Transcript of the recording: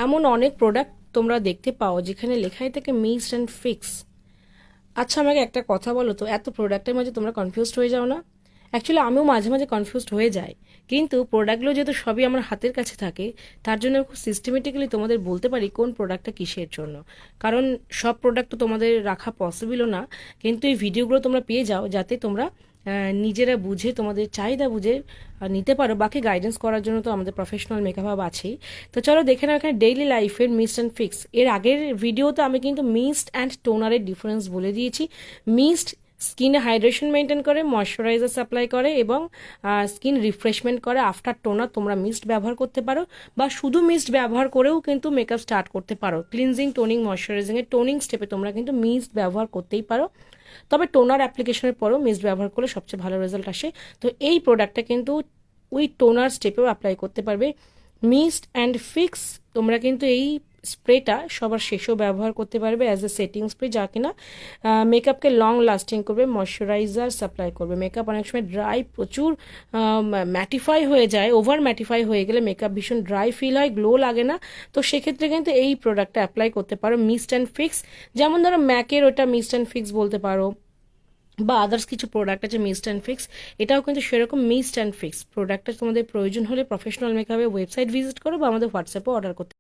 এমন অনেক প্রোডাক্ট তোমরা দেখতে পাও যেখানে লেখাই থাকে মিক্সড অ্যান্ড ফিক্স। আচ্ছা, আমাকে একটা কথা বলো তো, এত প্রোডাক্টের মাঝে তোমরা কনফিউজড হয়ে যাও না? অ্যাকচুয়ালি আমিও মাঝে মাঝে কনফিউজড হয়ে যাই, কিন্তু প্রোডাক্টগুলো যেহেতু সবই আমার হাতের কাছে থাকে, তার জন্য আমি খুব সিস্টেমেটিক্যালি তোমাদের বলতে পারি কোন প্রোডাক্টটা কিসের জন্য। কারণ সব প্রোডাক্ট তো তোমাদের রাখা পসিবলও না, কিন্তু এই ভিডিওগুলো তোমরা পেয়ে যাও যাতে তোমরা নিজেরা বুঝে তোমাদের চাহিদা বুঝে নিতে পারো। বাকি গাইডেন্স করার জন্য তো আমাদের প্রফেশনাল মেকআপ হাব আছেই। তো চলো দেখে নাও এখানে ডেইলি লাইফের মিস্ট অ্যান্ড ফিক্স। এর আগের ভিডিওতে আমি কিন্তু মিস্ট অ্যান্ড টোনারের ডিফারেন্স বলে দিয়েছি। মিস্ট স্কিনে হাইড্রেশন মেনটেন করে, ময়শ্চারাইজার সাপ্লাই করে এবং স্কিন রিফ্রেশমেন্ট করে। আফটার টোনার তোমরা মিস্ট ব্যবহার করতে পারো, বা শুধু মিস্ট ব্যবহার করেও কিন্তু মেকআপ স্টার্ট করতে পারো। ক্লিনজিং, টোনিং, ময়শ্চারাইজিং এর টোনিং স্টেপে তোমরা কিন্তু মিস্ট ব্যবহার করতেই পারো, তবে টোনার অ্যাপ্লিকেশনের পরেও মিস্ট ব্যবহার করলে সবচেয়ে ভালো রেজাল্ট আসে। তো এই প্রোডাক্টটা কিন্তু ওই টোনার স্টেপেও অ্যাপ্লাই করতে পারবে। মিস্ট অ্যান্ড ফিক্স তোমরা কিন্তু এই স্প্রেটা সবার শেষেও ব্যবহার করতে পারবে অ্যাজ এ সেটিং স্প্রে, যা কিনা মেকআপকে লং লাস্টিং করবে, ময়শ্চারাইজার সাপ্লাই করবে। মেকআপ অনেক সময় ড্রাই, প্রচুর ম্যাটিফাই হয়ে যায়, ওভার ম্যাটিফাই হয়ে গেলে মেকআপ ভীষণ ড্রাই ফিল হয়, গ্লো লাগে না। তো সেক্ষেত্রে কিন্তু এই প্রোডাক্টটা অ্যাপ্লাই করতে পারো, মিস্ট অ্যান্ড ফিক্স। যেমন ধরো ম্যাকের ওটা মিস্ট অ্যান্ড ফিক্স বলতে পারো, বা আদার্স কিছু প্রোডাক্ট আছে মিস্ট অ্যান্ড ফিক্স। এটাও কিন্তু সেরকম মিস্ট অ্যান্ড ফিক্স প্রোডাক্টটা তোমাদের প্রয়োজন হলে প্রফেশনাল মেকআপের ওয়েবসাইট ভিজিট করো বা আমাদের হোয়াটসঅ্যাপে অর্ডার করতে